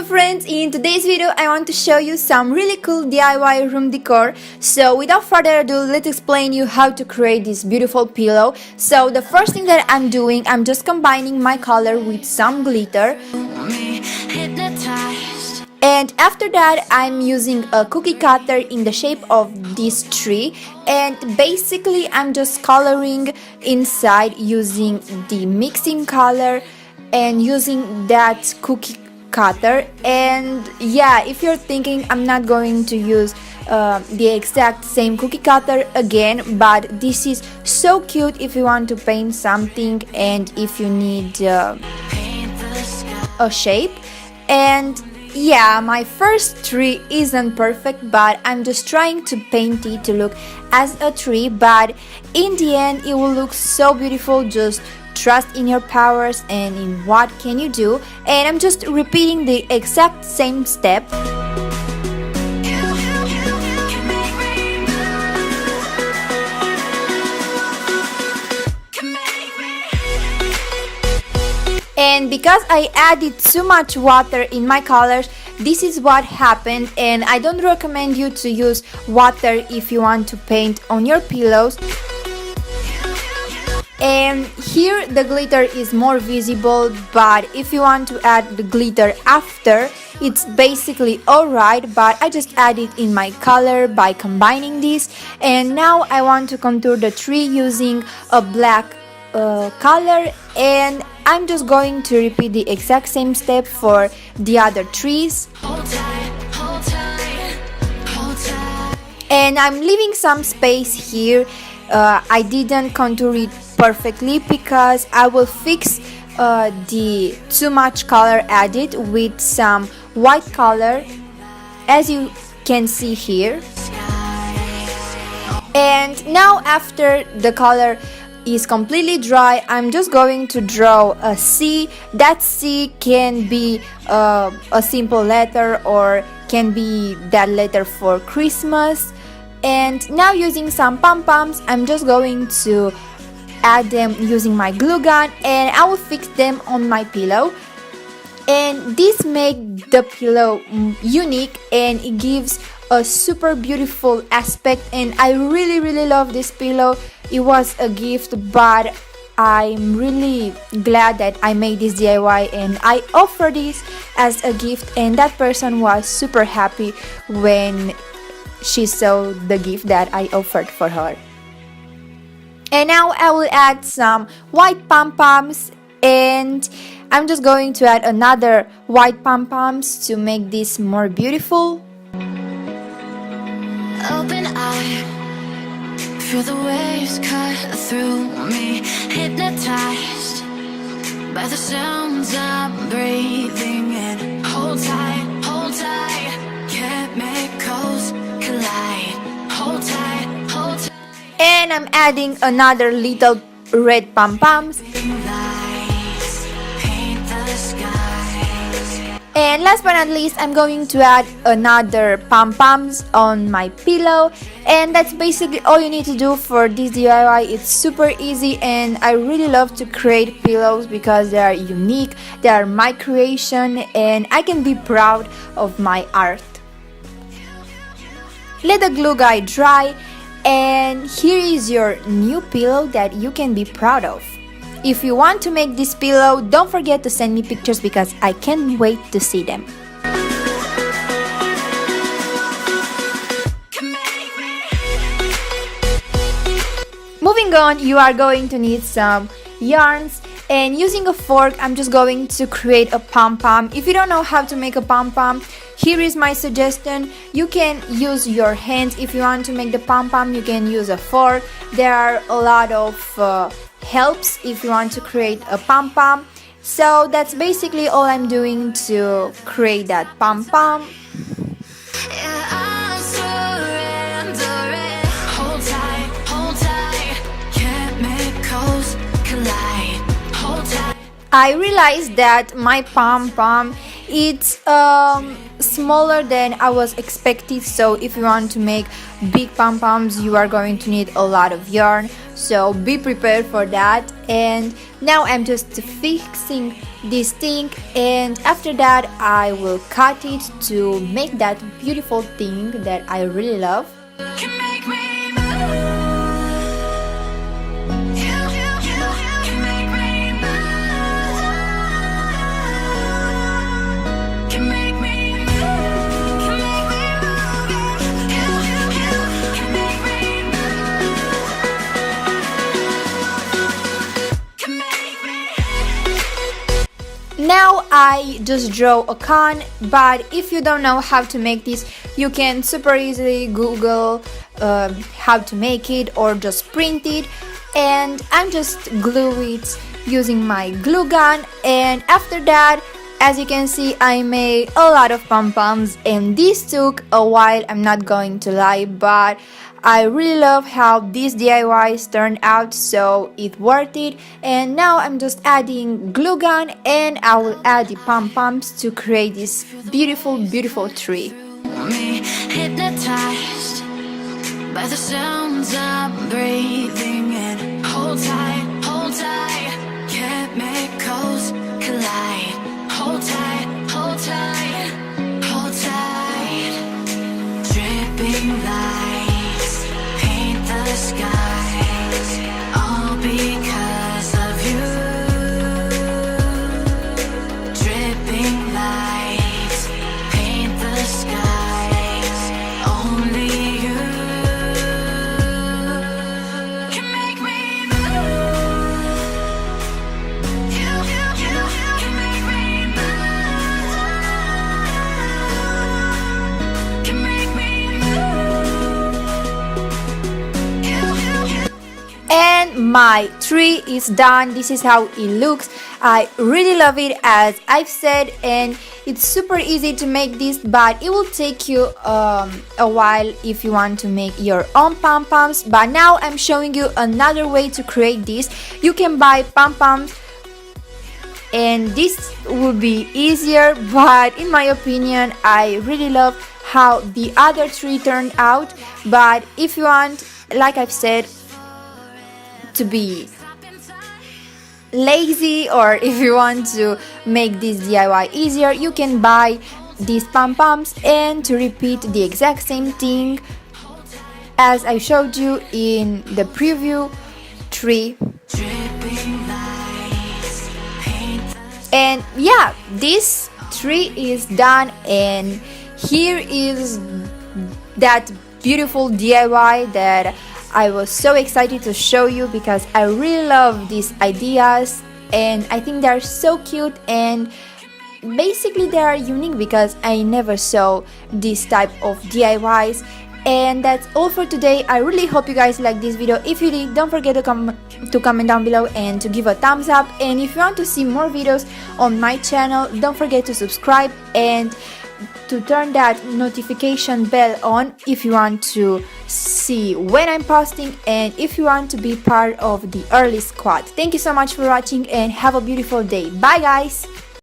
friends, in today's video I want to show you some really cool DIY room decor. So without further ado, let's explain you how to create this beautiful pillow. So the first thing that I'm doing, I'm just combining my color with some glitter. And after that, I'm using a cookie cutter in the shape of this tree, and basically I'm just coloring inside using the mixing color and using that cookie cutter. And yeah, if you're thinking I'm not going to use the exact same cookie cutter again, but this is so cute if you want to paint something and if you need a shape. And yeah, my first tree isn't perfect, but I'm just trying to paint it to look as a tree, but in the end it will look so beautiful. Just trust in your powers and in what can you do. And I'm just repeating the exact same step. And because I added too much water in my colors, this is what happened, and I don't recommend you to use water if you want to paint on your pillows. And here the glitter is more visible, but if you want to add the glitter after, it's basically alright, but I just add it in my color by combining this. And now I want to contour the tree using a black color, and I'm just going to repeat the exact same step for the other trees. And I'm leaving some space here. I didn't contour it perfectly because I will fix the too much color added with some white color, as you can see here. And now after the color is completely dry, I'm just going to draw a C. That C can be a simple letter or can be that letter for Christmas. And now using some pom-poms, I'm just going to add them using my glue gun, and I will fix them on my pillow. And this makes the pillow unique, and it gives a super beautiful aspect, and I really love this pillow. It was a gift, but I'm really glad that I made this DIY and I offered this as a gift, and that person was super happy when she saw the gift that I offered for her. And now I will add some white pom-poms, and I'm just going to add another white pom-poms to make this more beautiful. Open eye, feel the waves cut through me, hypnotized by the sounds I'm breathing in. Hold tight, chemicals collide. Hold tight, hold tight. And I'm adding another little red pom-poms. And last but not least, I'm going to add another pom-poms on my pillow. And that's basically all you need to do for this DIY. It's super easy, and I really love to create pillows because they are unique, they are my creation, and I can be proud of my art. Let the glue guy dry, and here is your new pillow that you can be proud of. If you want to make this pillow, don't forget to send me pictures because I can't wait to see them. Moving on, you are going to need some yarns, and using a fork, I'm just going to create a pom-pom. If you don't know how to make a pom-pom, here is my suggestion. You can use your hands. If you want to make the pom-pom, you can use a fork. There are a lot of helps if you want to create a pom-pom. So that's basically all I'm doing to create that pom-pom. I realized that my pom-pom, it's smaller than I was expected, so if you want to make big pom-poms, you are going to need a lot of yarn, so be prepared for that. And now I'm just fixing this thing, and after that I will cut it to make that beautiful thing that I really love. Now I just draw a con, but if you don't know how to make this, you can super easily Google how to make it or just print it, and I'm just glue it using my glue gun. And after that, as you can see, I made a lot of pom-poms, and this took a while, I'm not going to lie, but I really love how these DIYs turned out, so it's worth it. And now I'm just adding glue gun, and I will add the pom-poms to create this beautiful, beautiful tree. Me hypnotized by the sounds I'm breathing in. Hold tight, chemicals collide. Hold tight, hold tight, hold tight. Dripping lights paint the skies, all because of you. Dripping lights paint the skies, only you can make me move. You can make me move. Can make me move. And my tree is done. This is how it looks. I really love it, as I've said, and it's super easy to make this, but it will take you a while if you want to make your own pom-poms. But now I'm showing you another way to create this. You can buy pom-poms, and this would be easier, but in my opinion, I really love how the other tree turned out. But if you want, like I've said, to be lazy, or if you want to make this DIY easier, you can buy these pom-poms and to repeat the exact same thing as I showed you in the preview tree. And yeah, this tree is done, and here is that beautiful DIY that I was so excited to show you, because I really love these ideas and I think they're so cute, and basically they are unique because I never saw this type of DIYs. And that's all for today. I really hope you guys like this video. If you did, don't forget to comment down below and to give a thumbs up. And if you want to see more videos on my channel, don't forget to subscribe and to turn that notification bell on if you want to see when I'm posting, and if you want to be part of the early squad. Thank you so much for watching, and have a beautiful day. Bye guys!